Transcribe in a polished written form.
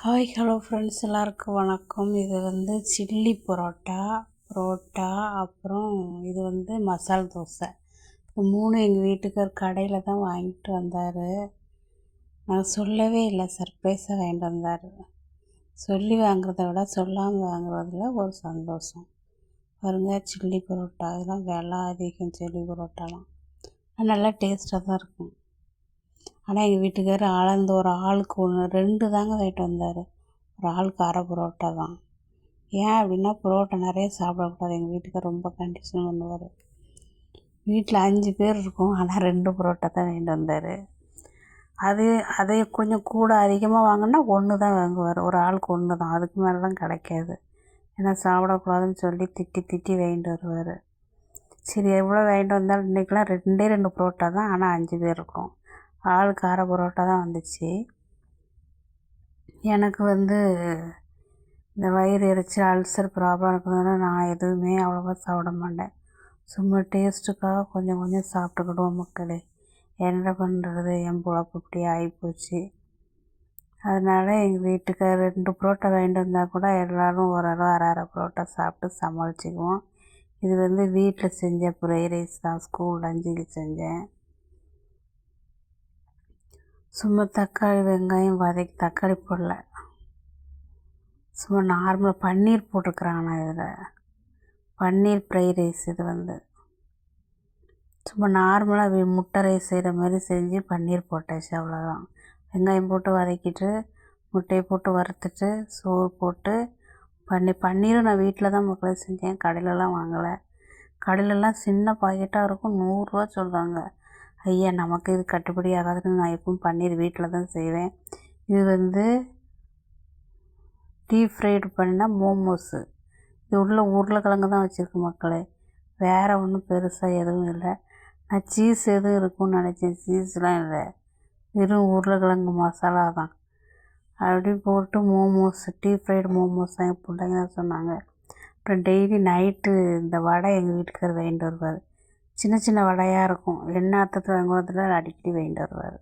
Hello friends, எல்லாருக்கும் வணக்கம். இது சில்லி பரோட்டா, அப்புறம் இது மசால் தோசை. இது 3 எங்கள் வீட்டுக்கார் கடையில் தான் வாங்கிட்டு வந்தார். நான் சொல்லவே இல்லை, சர்ப்ரைஸாக வாங்கிட்டு வந்தார். சொல்லி வாங்குறத விட சொல்லாமல் வாங்குறதுல ஒரு சந்தோஷம். பாருங்க, சில்லி பரோட்டா இதெல்லாம் விலை அதிகம். சில்லி பரோட்டாலாம் நல்லா டேஸ்ட்டாக தான் இருக்கும். ஆனால் எங்கள் வீட்டுக்கார் அளந்து ஒரு ஆளுக்கு 2 தாங்க வாங்கிட்டு வந்தார். ஒரு ஆளுக்கு அரை பரோட்டா தான். ஏன் அப்படின்னா, பரோட்டா நிறைய சாப்பிடக்கூடாது. எங்கள் வீட்டுக்கார் ரொம்ப கண்டிஷன் பண்ணுவார். வீட்டில் 5 பேர் இருக்கோம், ஆனால் 2 பரோட்டா தான் வாங்கிட்டு வந்தார். அதே கொஞ்சம் கூட அதிகமாக வாங்கினா 1 தான் வாங்குவார். ஒரு ஆளுக்கு 1 தான், அதுக்கு மேலாம் கிடைக்காது. ஏன்னா சாப்பிடக்கூடாதுன்னு சொல்லி திட்டி வாங்கிட்டு வருவார். சரி, எவ்வளோ வாங்கிட்டு வந்தாலும் இன்றைக்கெலாம் 2 பரோட்டா தான், ஆனால் 5 பேர் இருக்கோம். ஆளுக்கு அரை பரோட்டா தான் வந்துச்சு. எனக்கு இந்த வயிறு எரிச்சல், அல்சர் ப்ராப்ளம் இருக்கிறதுனால நான் எதுவுமே அவ்வளோவா சாப்பிட மாட்டேன். சும்மா டேஸ்ட்டுக்காக கொஞ்சம் சாப்பிட்டுக்கிடுவோம் மக்களே. என்ன பண்ணுறது, என் பொழப்பு இப்படி ஆகிப்போச்சு. அதனால் எங்கள் வீட்டுக்கு 2 பரோட்டா வாங்கிட்டு வந்தால் கூட எல்லோரும் ஓரளவு அரை பரோட்டா சாப்பிட்டு சமாளிச்சுக்குவோம். இது வீட்டில் செஞ்ச ஃப்ரைட் ரைஸ் தான், ஸ்கூல் லஞ்சுக்கு செஞ்சேன். சும்மா தக்காளி வெங்காயம் வதக்கி, தக்காளி போடல, சும்மா நார்மலாக பன்னீர் போட்டிருக்குறாங்க. இதில் பன்னீர் ஃப்ரைட் ரைஸ். இது சும்மா நார்மலாக முட்டை ரைஸ் செய்கிற மாதிரி செஞ்சு பன்னீர் போட்டாச்சு, அவ்வளோதான். வெங்காயம் போட்டு வதக்கிட்டு, முட்டையை போட்டு வறுத்துட்டு, சோறு போட்டு பன்னீரும் நான் வீட்டில் தான் மக்களே செஞ்சேன், கடையிலலாம் வாங்கலை. கடையிலலாம் சின்ன பாக்கெட்டாக இருக்கும், 100 ரூபா சொல்கிறாங்க. ஐயா, நமக்கு இது கட்டுப்படி ஆகாதுன்னு நான் எப்பவும் பன்னீர் வீட்டில் தான் செய்வேன். இது டீப் ஃப்ரைடு பண்ணினா மோமோஸு. இது உருளைக்கிழங்கு தான் வச்சுருக்கு மக்களே, வேறு ஒன்றும் பெருசாக எதுவும் இல்லை. நான் சீஸ் எதுவும் இருக்கும்னு நினச்சேன், சீஸ்லாம் இல்லை, வெறும் உருளைக்கிழங்கு மசாலா தான். அப்படி போட்டு மோமோஸ், டீப் ஃப்ரைடு மோமோஸ் தான் என் பிள்ளைங்க தான் சொன்னாங்க. அப்புறம் டெய்லி நைட்டு இந்த வடை எங்கள் வீட்டுக்கார் வாங்கிட்டு வருவார். சின்ன வடையாக இருக்கும், எண்ணெய் அர்த்தத்தில் வாங்குவதில் அடிக்கடி வாங்கிட்டு வருவார்.